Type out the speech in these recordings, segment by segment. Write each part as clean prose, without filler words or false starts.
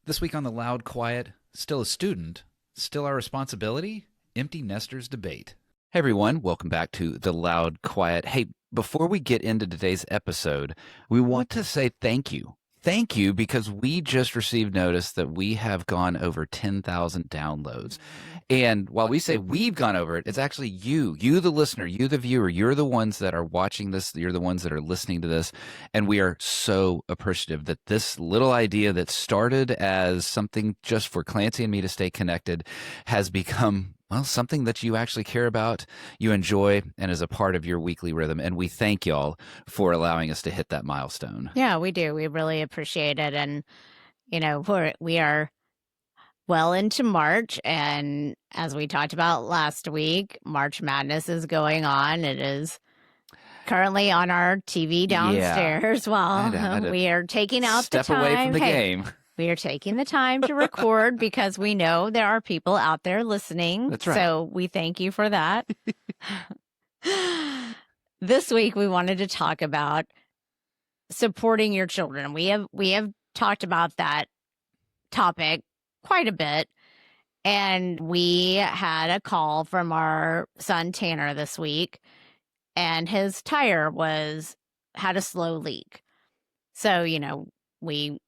This week on The Loud Quiet, still a student, still our responsibility, empty nesters debate. Hey everyone, welcome back to The Loud Quiet. Hey, before we get into today's episode, we want to say thank you. Thank you because we just received notice that we have gone over 10,000 downloads. And while we say we've gone over it, it's actually you, the listener, you, the viewer. You're the ones that are watching this. You're the ones that are listening to this. And we are so appreciative that this little idea that started as something just for Clancy and me to stay connected has become, well, something that you actually care about, you enjoy, and is a part of your weekly rhythm. And we thank y'all for allowing us to hit that milestone. Yeah, we do. We really appreciate it. And, we are well into March. And as we talked about last week, March Madness is going on. It is currently on our TV downstairs while we are taking out the time. Step away from the game. We are taking the time to record because we know there are people out there listening. That's right. So we thank you for that. This week, we wanted to talk about supporting your children. We have talked about that topic quite a bit. And we had a call from our son Tanner this week, and his tire had a slow leak. So, we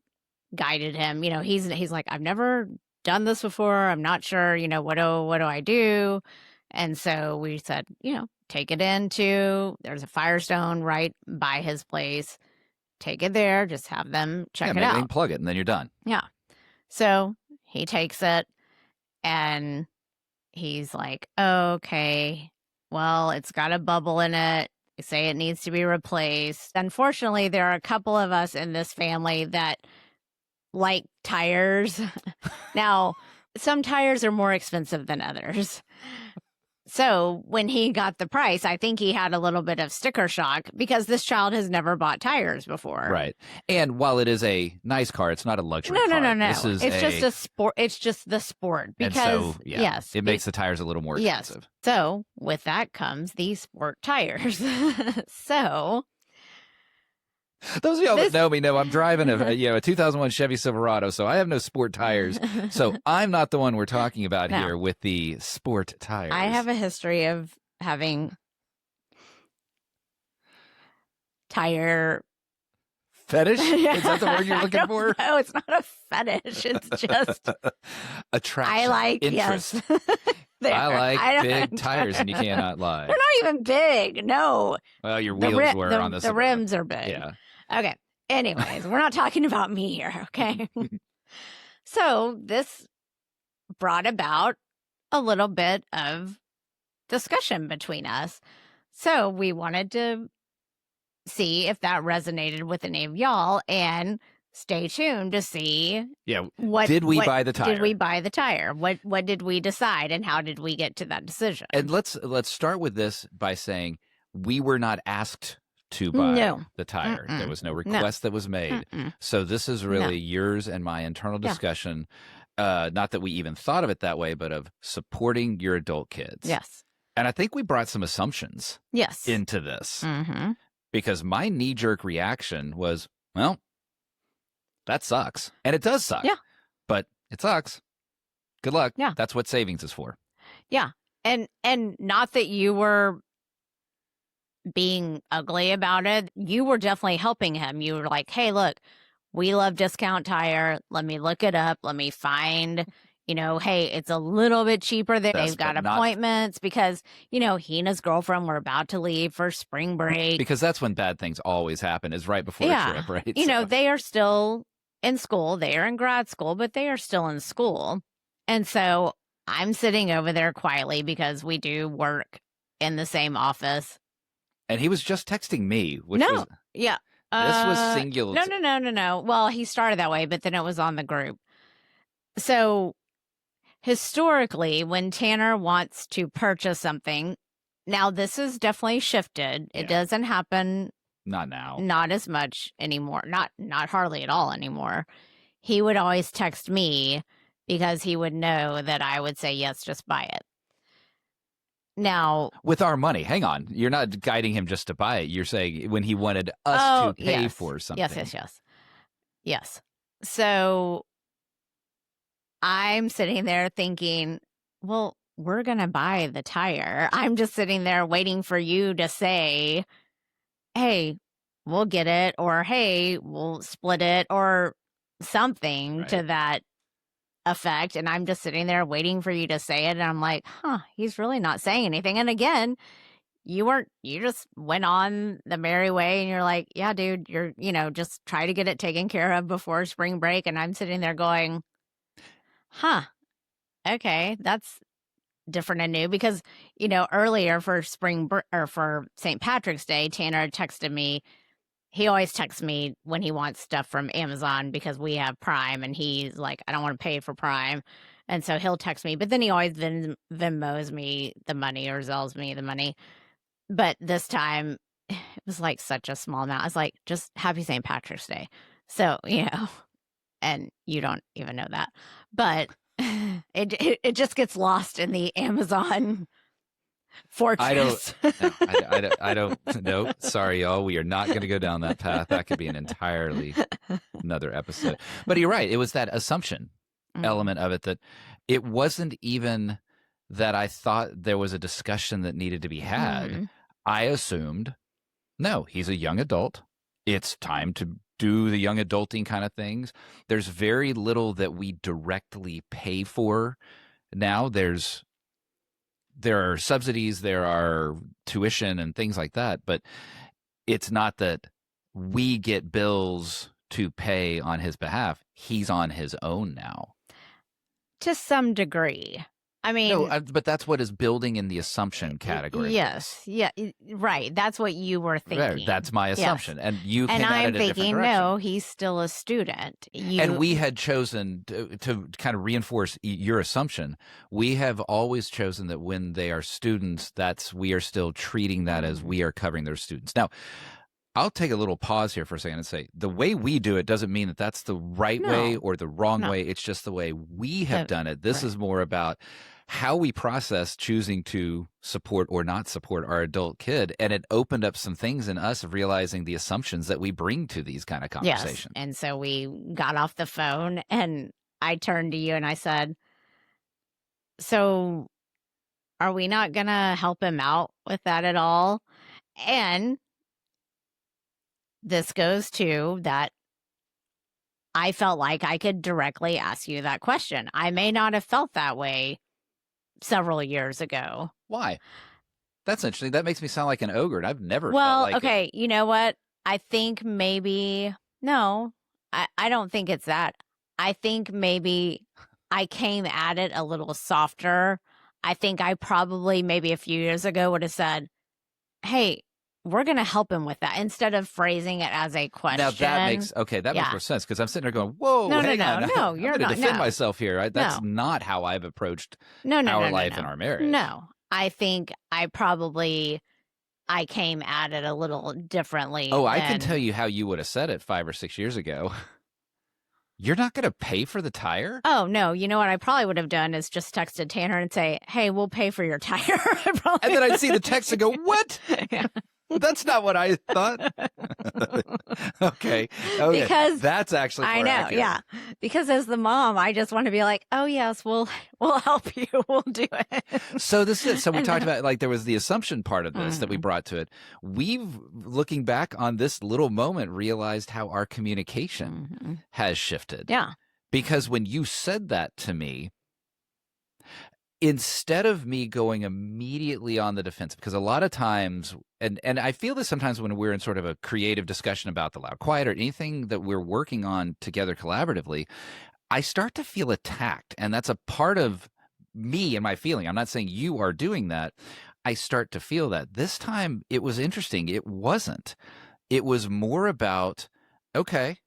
guided him. He's like, I've never done this before. I'm not sure, what do I do? And so we said, take it there's a Firestone right by his place. Take it there. Just have them check it out. Maybe plug it and then you're done. Yeah. So he takes it and he's like, okay, well, it's got a bubble in it. They say it needs to be replaced. Unfortunately, there are a couple of us in this family that like tires. Now, some tires are more expensive than others. So when he got the price, I think he had a little bit of sticker shock because this child has never bought tires before. Right. And while it is a nice car, it's not a luxury car. No. It's just a sport. It's just the sport. Because, yes. It makes the tires a little more expensive. Yes. So with that comes the sport tires. So those of y'all that know me know I'm driving a 2001 Chevy Silverado, so I have no sport tires. So I'm not the one we're talking about here with the sport tires. I have a history of having tire fetish? Is that the word you're looking for? No, it's not a fetish. It's just attraction. I like interest. Yes. I like big tires, and you cannot lie. They're not even big. No. Well, your wheels were on this. The rims are big. Yeah. Okay. Anyways, we're not talking about me here, okay? So this brought about a little bit of discussion between us. So we wanted to see if that resonated with any of y'all and stay tuned to see did we buy the tire? Did we buy the tire? What did we decide and how did we get to that decision? And let's start with this by saying we were not asked to buy the tire. There was no request that was made. So this is really yours and my internal discussion. Not that we even thought of it that way, but of supporting your adult kids. Yes. And I think we brought some assumptions into this. Because my knee-jerk reaction was, well, that sucks. And it does suck. Yeah. But it sucks. Good luck. Yeah. That's what savings is for. Yeah. And not that you were being ugly about it. You were definitely helping him. You were like, hey, look, we love Discount Tire. Let me look it up. Let me find, hey, it's a little bit cheaper there. They've got appointments because, he and his girlfriend were about to leave for spring break. Because that's when bad things always happen, is right before a trip, right? They are still in school. They are in grad school, but they are still in school. And so I'm sitting over there quietly because we do work in the same office. And he was just texting me, which was... Yeah. This was singular. No. Well, he started that way, but then it was on the group. So historically, when Tanner wants to purchase something, now this is definitely shifted. It doesn't happen. Not now. Not as much anymore. Not hardly at all anymore. He would always text me because he would know that I would say, yes, just buy it. Now, with our money, hang on. You're not guiding him just to buy it. You're saying when he wanted us to pay for something. Yes. So I'm sitting there thinking, well, we're going to buy the tire. I'm just sitting there waiting for you to say, hey, we'll get it, or hey, we'll split it, or something to Right. that effect. And I'm just sitting there waiting for you to say it. And I'm like, he's really not saying anything. And again, you just went on the merry way and you're like, yeah, dude, just try to get it taken care of before spring break. And I'm sitting there going, okay, that's different and new because, earlier for or for St. Patrick's Day, Tanner texted me. He always texts me when he wants stuff from Amazon because we have Prime and he's like, I don't want to pay for Prime. And so he'll text me, but then he always Venmos me the money or Zells me the money. But this time it was like such a small amount. I was like, just happy St. Patrick's Day. So, and you don't even know that, but it just gets lost in the Amazon fortress. I don't know. Sorry, y'all. We are not going to go down that path. That could be an entirely another episode. But you're right. It was that assumption element of it that it wasn't even that I thought there was a discussion that needed to be had. I assumed, no, he's a young adult. It's time to do the young adulting kind of things. There's very little that we directly pay for now. There are subsidies, there are tuition and things like that, but it's not that we get bills to pay on his behalf. He's on his own now. To some degree. I mean, no, but that's what is building in the assumption category. Yes, yeah, right. That's what you were thinking. Right, that's my assumption, yes. And you came and at I'm it a different thinking, direction. no, he's still a student. And we had chosen to kind of reinforce your assumption. We have always chosen that when they are students, we are still treating that as we are covering their students. Now, I'll take a little pause here for a second and say the way we do it doesn't mean that that's the right way or the wrong way. It's just the way we have done it. This is more about how we process choosing to support or not support our adult kid. And it opened up some things in us of realizing the assumptions that we bring to these kind of conversations. Yes. And so we got off the phone and I turned to you and I said, so are we not going to help him out with that at all? And this goes to that I felt like I could directly ask you that question. I may not have felt that way several years ago. Why? That's interesting. That makes me sound like an ogre, and I've never felt like okay, it. You know what? I think maybe, no, I don't think it's that. I think maybe I came at it a little softer. I think I probably maybe a few years ago would have said, hey, we're going to help him with that instead of phrasing it as a question. Now that makes more sense because I'm sitting there going, whoa, hang on. No, you're I'm not. going to defend myself here. That's not how I've approached our life and our marriage. No, I think I came at it a little differently. Oh, I can tell you how you would have said it 5 or 6 years ago. You're not going to pay for the tire? Oh, no. You know what I probably would have done is just texted Tanner and say, hey, we'll pay for your tire. And then I'd see the text and go, what? Yeah. That's not what I thought. Okay. Because that's actually more accurate. Yeah. Because as the mom, I just want to be like, oh yes, we'll help you. We'll do it. So this is we talked about like there was the assumption part of this that we brought to it. We've looking back on this little moment realized how our communication has shifted. Yeah. Because when you said that to me, instead of me going immediately on the defensive, because a lot of times, and I feel this sometimes when we're in sort of a creative discussion about the loud quiet or anything that we're working on together collaboratively, I start to feel attacked. And that's a part of me and my feeling. I'm not saying you are doing that. I start to feel that. This time it was interesting. It wasn't. It was more about, okay,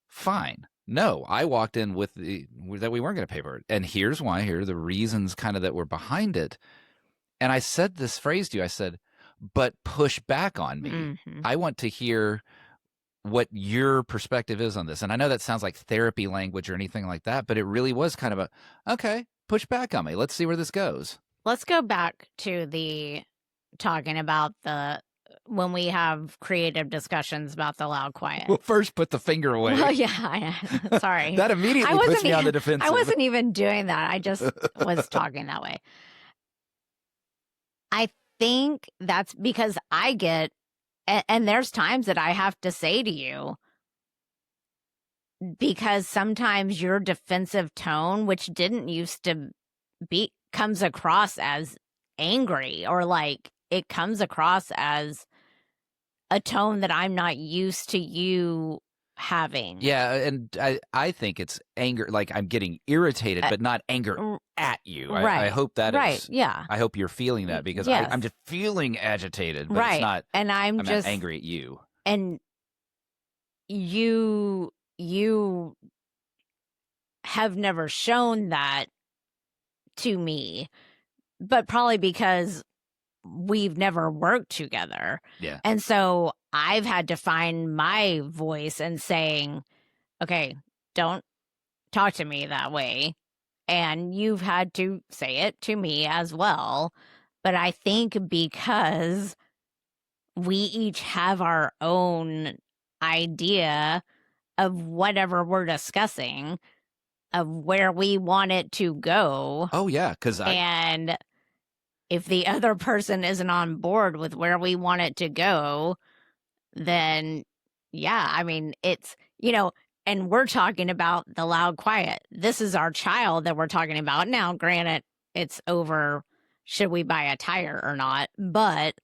fine. No, I walked in with that we weren't going to pay for it. And here's why. Here are the reasons kind of that were behind it. And I said this phrase to you. I said, but push back on me. I want to hear what your perspective is on this. And I know that sounds like therapy language or anything like that, but it really was kind of okay, push back on me. Let's see where this goes. Let's go back to the talking about the when we have creative discussions about the loud quiet. Well, first put the finger away. Well, yeah, sorry. That immediately puts me on the defensive. I wasn't even doing that. I just was talking that way. I think that's because I get, and there's times that I have to say to you, because sometimes your defensive tone, which didn't used to be, comes across as angry, or like it comes across as a tone that I'm not used to you having. Yeah, and I think it's anger, like I'm getting irritated, but not anger at you. Right. I hope that right. is. Yeah. I hope you're feeling that, because Yes. I'm just feeling agitated, but right. it's not. And I'm not just angry at you. And you have never shown that to me, but probably because we've never worked together. Yeah. And so I've had to find my voice and saying, okay, don't talk to me that way. And you've had to say it to me as well. But I think because we each have our own idea of whatever we're discussing, of where we want it to go. Oh, yeah, because And if the other person isn't on board with where we want it to go, then, yeah, I mean, it's, and we're talking about the loud quiet. This is our child that we're talking about. Now, granted, it's over, should we buy a tire or not? But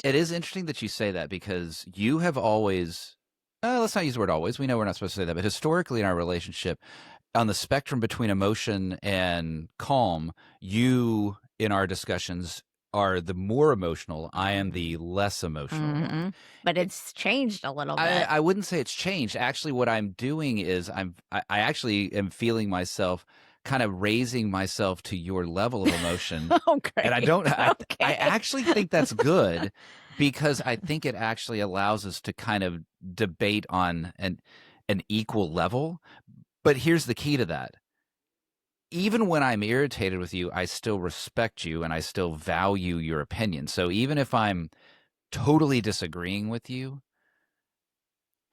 it is interesting that you say that, because you have always, let's not use the word always. We know we're not supposed to say that, but historically in our relationship, on the spectrum between emotion and calm, you, in our discussions, are the more emotional. I am the less emotional one. But it's changed a little bit. I wouldn't say it's changed. Actually, what I'm doing is I actually am feeling myself kind of raising myself to your level of emotion. Oh, great. And I don't, I Okay. actually think that's good, because I think it actually allows us to kind of debate on an equal level. But here's the key to that. Even when I'm irritated with you, I still respect you and I still value your opinion. So even if I'm totally disagreeing with you,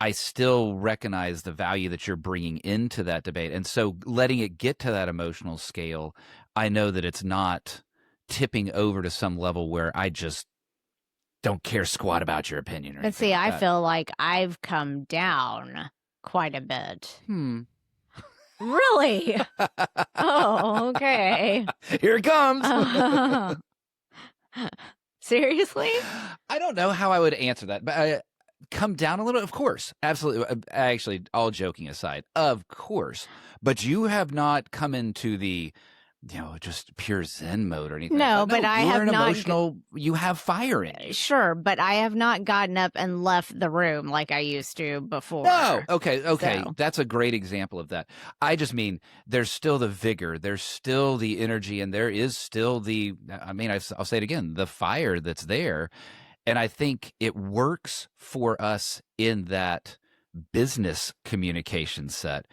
I still recognize the value that you're bringing into that debate. And so letting it get to that emotional scale, I know that it's not tipping over to some level where I just don't care squat about your opinion. But see, I feel like I've come down quite a bit. Really? Oh, okay. Here it comes. Seriously? I don't know how I would answer that, but come down a little bit, of course. Absolutely. Actually, all joking aside, of course. But you have not come into the, just pure Zen mode or anything. No, but I have not. Emotional. You have fire in you. Sure, but I have not gotten up and left the room like I used to before. No. Okay. So. That's a great example of that. I just mean there's still the vigor, there's still the energy, and there is still the, I'll say it again, the fire that's there. And I think it works for us in that business communication set.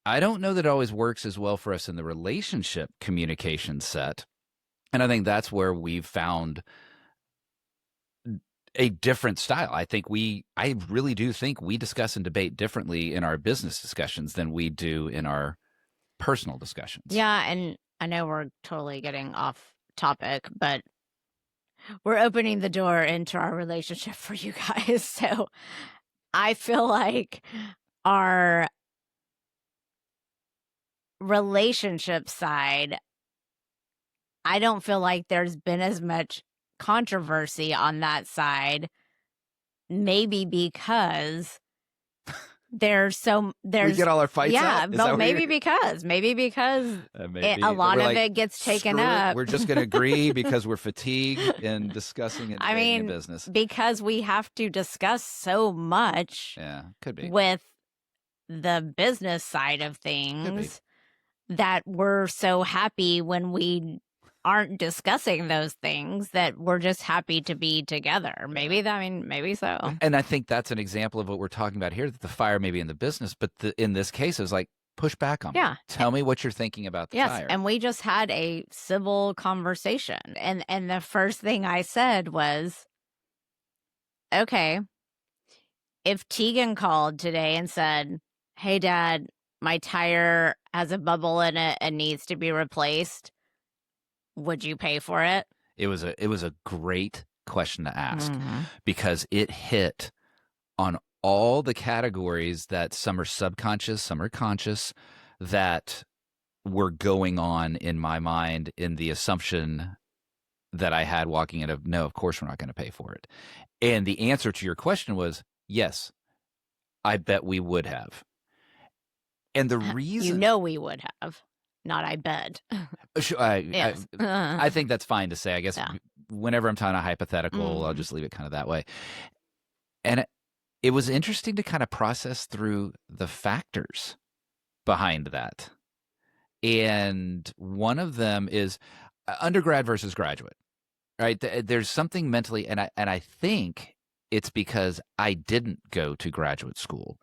I don't know that it always works as well for us in the relationship communication set. And I think that's where we've found a different style. I really do think we discuss and debate differently in our business discussions than we do in our personal discussions. Yeah, and I know we're totally getting off topic, but we're opening the door into our relationship for you guys. So I feel like our relationship side, I don't feel like there's been as much controversy on that side, maybe because we get all our fights out? Yeah, but maybe because a lot of it gets taken up. We're just going to agree because we're fatigued in discussing and debating the business. Because we have to discuss so much. Yeah, could be. With the business side of things, that we're so happy when we aren't discussing those things, that we're just happy to be together. Maybe so. And I think that's an example of what we're talking about here, that the fire may be in the business, but in this case, it was like, push back on me. Tell me what you're thinking about the tire. And we just had a civil conversation. And the first thing I said was, okay, if Tegan called today and said, "Hey, Dad, my tire has a bubble in it and needs to be replaced," would you pay for it? It was a great question to ask Mm-hmm. because it hit on all the categories that some are subconscious, some are conscious, that were going on in my mind in the assumption that I had walking in of, no, of course we're not going to pay for it. And the answer to your question was yes, I bet we would have. And the reason We would have, not I bet. Yes. I think that's fine to say. I guess Yeah. whenever I'm talking a hypothetical, I'll just leave it kind of that way. And it was interesting to kind of process through the factors behind that. And one of them is undergrad versus graduate, right? There's something mentally, and I think it's because I didn't go to graduate school.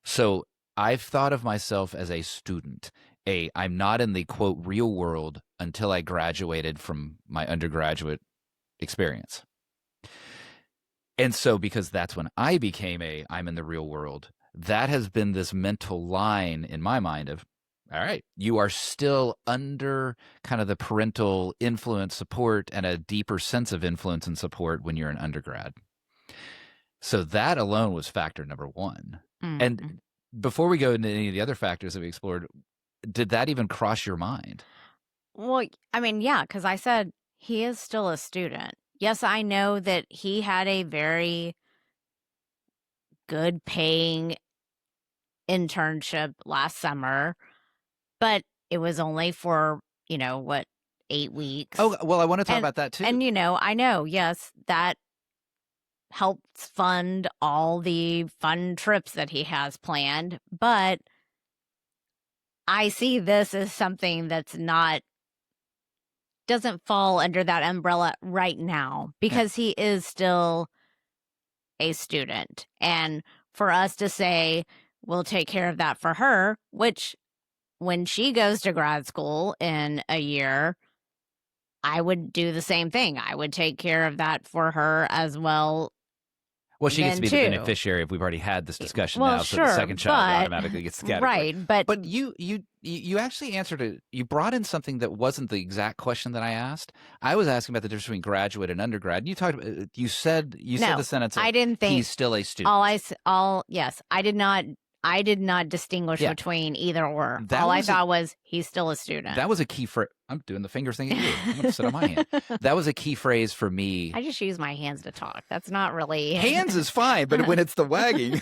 So I've thought of myself as a student. I'm not in the quote real world until I graduated from my undergraduate experience. And so because that's when I became I'm in the real world, that has been this mental line in my mind of, all right, you are still under kind of the parental influence, support, and a deeper sense of influence and support when you're an undergrad. So that alone was factor number one. Mm-hmm. And before we go into any of the other factors that we explored, did that even cross your mind? Well, I mean, yeah, because I said he is still a student. Yes, I know that he had a very good paying internship last summer, but it was only for, 8 weeks. Oh, well, I want to talk about that too. And, I know, yes, that helps fund all the fun trips that he has planned, but I see this as something that's doesn't fall under that umbrella right now because he is still a student. And for us to say, we'll take care of that for her, which when she goes to grad school in a year, I would do the same thing. I would take care of that for her as well. Well, she gets to be the beneficiary if we've already had this discussion now. So the second child automatically gets the category. Right, but you actually answered it. You brought in something that wasn't the exact question that I asked. I was asking about the difference between graduate and undergrad. And you talked about, you said the sentence. I didn't think he's still a student. Yes, I did not distinguish between either or. I thought was he's still a student. That was a key phrase. I'm doing the fingers thing at you. I'm going to sit on my hand. That was a key phrase for me. I just use my hands to talk. That's not really hands is fine, but when it's the wagging.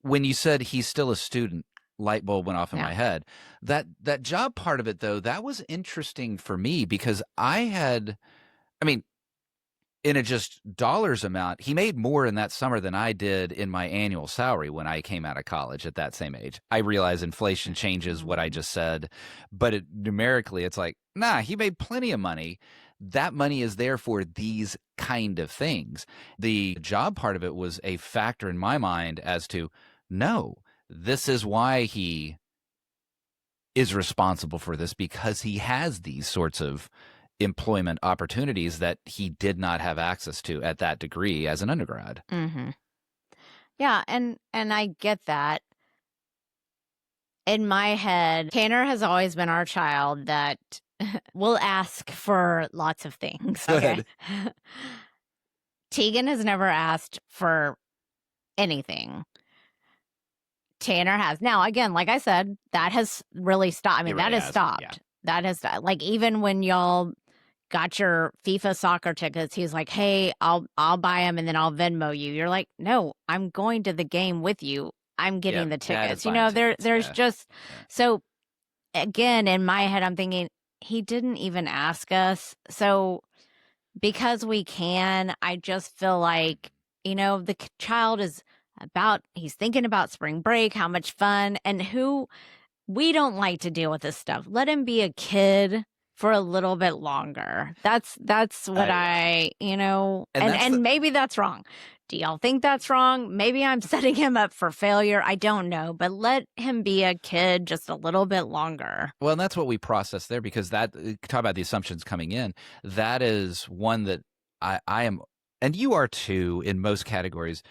When you said he's still a student, light bulb went off in my head. That job part of it, though, that was interesting for me because in a just dollars amount, he made more in that summer than I did in my annual salary when I came out of college at that same age. I realize inflation changes what I just said, but numerically, it's like, nah, he made plenty of money. That money is there for these kind of things. The job part of it was a factor in my mind as to, no, this is why he is responsible for this because he has these sorts of employment opportunities that he did not have access to at that degree as an undergrad. Mm-hmm. Yeah, and I get that. In my head, Tanner has always been our child that will ask for lots of things. Go ahead. Tegan has never asked for anything. Tanner has. Now, again, like I said, that has really stopped. I mean, that has stopped. Yeah. That has, like, even when y'all got your FIFA soccer tickets, he's like, hey, I'll buy them and then I'll Venmo you. You're like, no, I'm going to the game with you. I'm getting the tickets. There's just, so again, in my head, I'm thinking he didn't even ask us. So because we can, I just feel like, the child is he's thinking about spring break, how much fun, and we don't like to deal with this stuff. Let him be a kid for a little bit longer. That's what and maybe that's wrong. Do y'all think that's wrong? Maybe I'm setting him up for failure. I don't know, but let him be a kid just a little bit longer. Well, and that's what we process there because talk about the assumptions coming in. That is one that I am and you are too in most categories,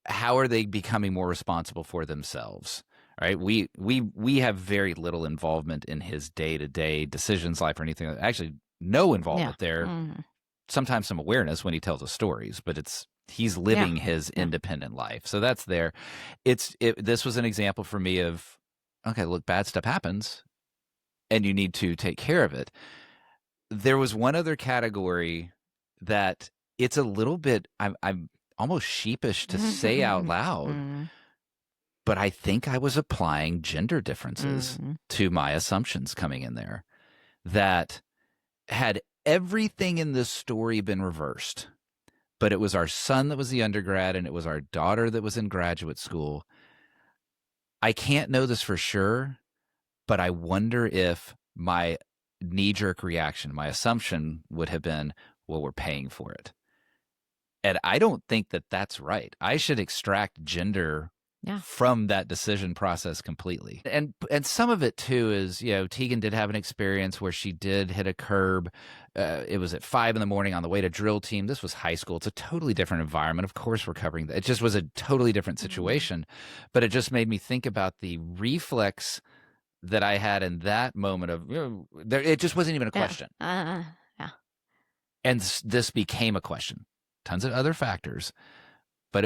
how are they becoming more responsible for themselves? Right? We have very little involvement in his day-to-day decisions, life, or anything. Actually, no involvement there. Mm-hmm. Sometimes some awareness when he tells us stories, but he's living his independent life. So that's there. This was an example for me of, okay, look, bad stuff happens and you need to take care of it. There was one other category that it's a little bit, I'm almost sheepish to say out loud, but I think I was applying gender differences to my assumptions coming in there. That had everything in this story been reversed, but it was our son that was the undergrad and it was our daughter that was in graduate school, I can't know this for sure, but I wonder if my knee-jerk reaction, my assumption would have been, well, we're paying for it. And I don't think that that's right. I should extract gender from that decision process completely. And some of it too is, Tegan did have an experience where she did hit a curb. It was at 5 a.m. on the way to drill team. This was high school. It's a totally different environment. Of course, we're covering that. It just was a totally different situation. But it just made me think about the reflex that I had in that moment of, it just wasn't even a question. And this became a question. Tons of other factors, but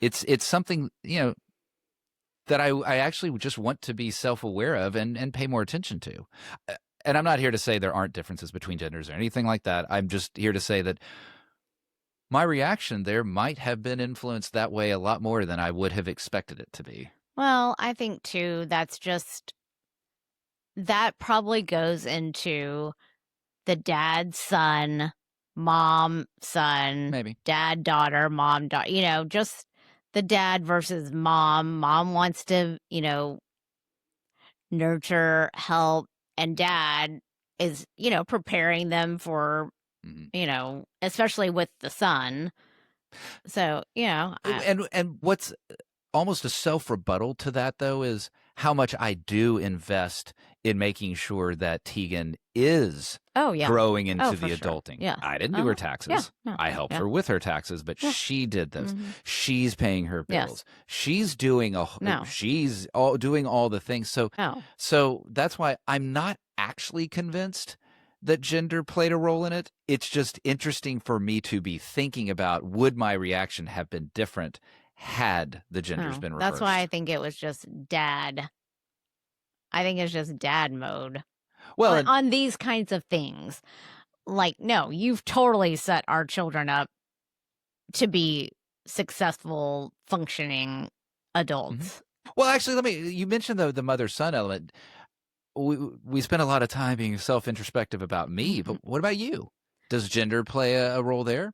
it's something, that I actually just want to be self-aware of and pay more attention to. And I'm not here to say there aren't differences between genders or anything like that. I'm just here to say that my reaction there might have been influenced that way a lot more than I would have expected it to be. Well, I think too, that probably goes into the dad, son, mom, son, Maybe dad, daughter, mom, daughter, just the dad versus mom. Mom wants to, nurture, help, and dad is, preparing them for, especially with the son. So, and what's almost a self-rebuttal to that, though, is how much I do invest in making sure that Tegan is growing into the adulting. Yeah. I didn't do her taxes. No, I helped her with her taxes, but she did those. She's paying her bills. She's doing doing all the things. So that's why I'm not actually convinced that gender played a role in it. It's just interesting for me to be thinking about, would my reaction have been different had the genders been reversed? That's why I think it was just dad. I think it's just dad mode. Well, on these kinds of things. Like, no, you've totally set our children up to be successful, functioning adults. Well, actually, you mentioned the mother-son element. We spent a lot of time being self-introspective about me, but what about you? Does gender play a role there?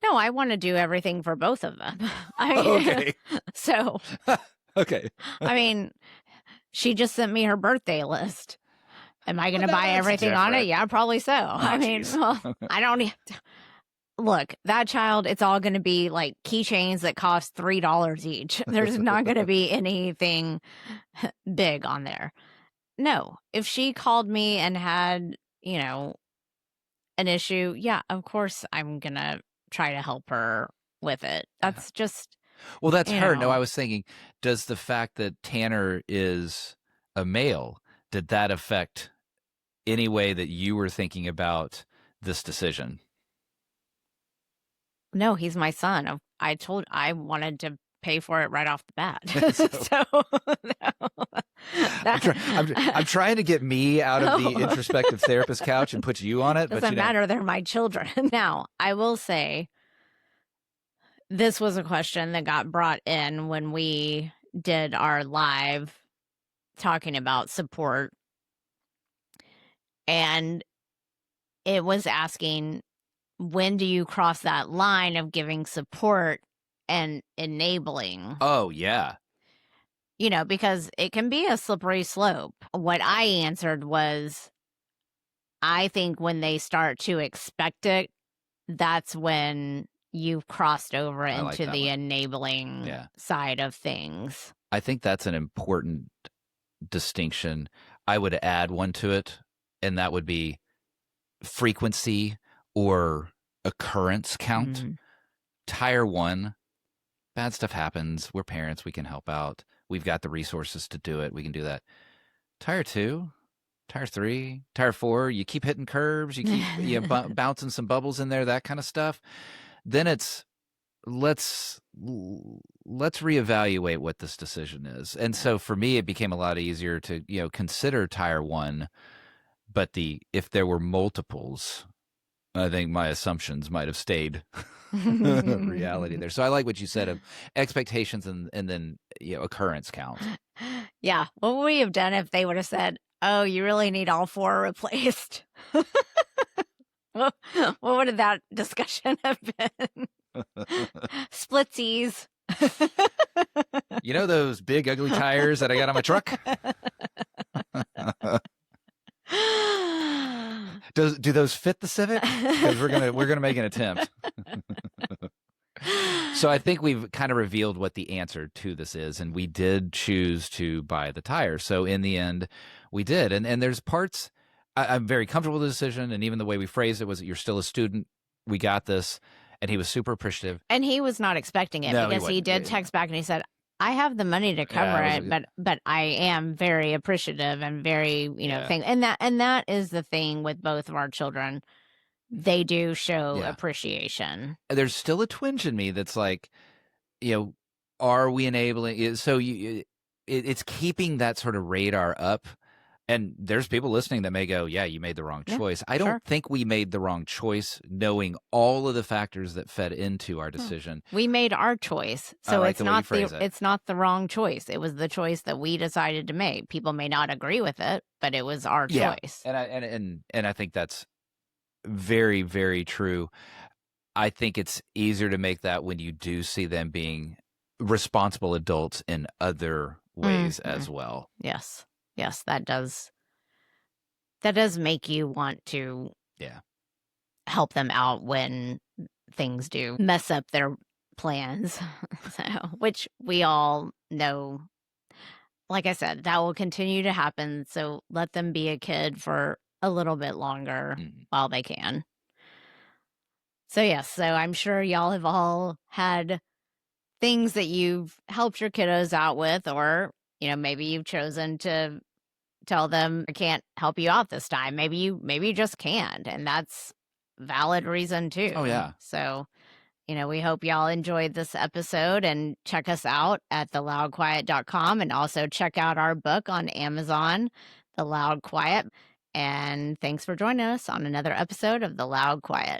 No, I want to do everything for both of them. Okay. So. Okay. I mean, she just sent me her birthday list. Am I going to buy everything on it? Yeah, probably so. I mean, I don't. Look, that child, it's all going to be like keychains that cost $3 each. There's not going to be anything big on there. No, if she called me and had, an issue, yeah, of course I'm going to try to help her with it. That's just. Well, that's her. No, I was thinking, does the fact that Tanner is a male, did that affect any way that you were thinking about this decision? No, he's my son. I wanted to pay for it right off the bat. I'm trying to get me out of the introspective therapist couch and put you on it. Doesn't matter. They're my children. Now, I will say, this was a question that got brought in when we did our live talking about support. And it was asking, when do you cross that line of giving support and enabling? Oh, yeah. Because it can be a slippery slope. What I answered was, I think when they start to expect it, that's when you've crossed over into the enabling side of things. I think that's an important distinction. I would add one to it, and that would be frequency or occurrence count. Mm. Tire 1, bad stuff happens. We're parents. We can help out. We've got the resources to do it. We can do that. Tire 2, Tire 3, Tire 4, you keep hitting curves. You keep bouncing some bubbles in there, that kind of stuff. Then it's let's reevaluate what this decision is. And so for me, it became a lot easier to consider Tire 1. But if there were multiples, I think my assumptions might have stayed reality there. So I like what you said of expectations and then occurrence count. Yeah. What would we have done if they would have said, "Oh, you really need all 4 replaced"? What would that discussion have been? Splitsies. You know those big ugly tires that I got on my truck? Do those fit the Civic? Because we're gonna make an attempt. So I think we've kind of revealed what the answer to this is, and we did choose to buy the tire. So in the end, we did. And there's parts I'm very comfortable with the decision, and even the way we phrased it was, "You're still a student. We got this." And he was super appreciative. And he was not expecting it, No, because he did text back and he said, "I have the money to cover it, but I am very appreciative and very, and that is the thing with both of our children. They do show appreciation. There's still a twinge in me that's like, are we enabling? So it's keeping that sort of radar up. And there's people listening that may go, "Yeah, you made the wrong choice." I don't think we made the wrong choice, knowing all of the factors that fed into our decision. We made our choice, so it's not the wrong choice. It was the choice that we decided to make. People may not agree with it, but it was our choice. And I think that's very, very true. I think it's easier to make that when you do see them being responsible adults in other ways as well. Yes, that does make you want to help them out when things do mess up their plans. So, which we all know, like I said, that will continue to happen. So let them be a kid for a little bit longer while they can. So yes, so I'm sure y'all have all had things that you've helped your kiddos out with, or maybe you've chosen to tell them, "I can't help you out this time." Maybe you just can't, and that's valid reason too. Oh yeah. So we hope y'all enjoyed this episode, and check us out at theloudquiet.com, and also check out our book on Amazon, The Loud Quiet. And thanks for joining us on another episode of The Loud Quiet.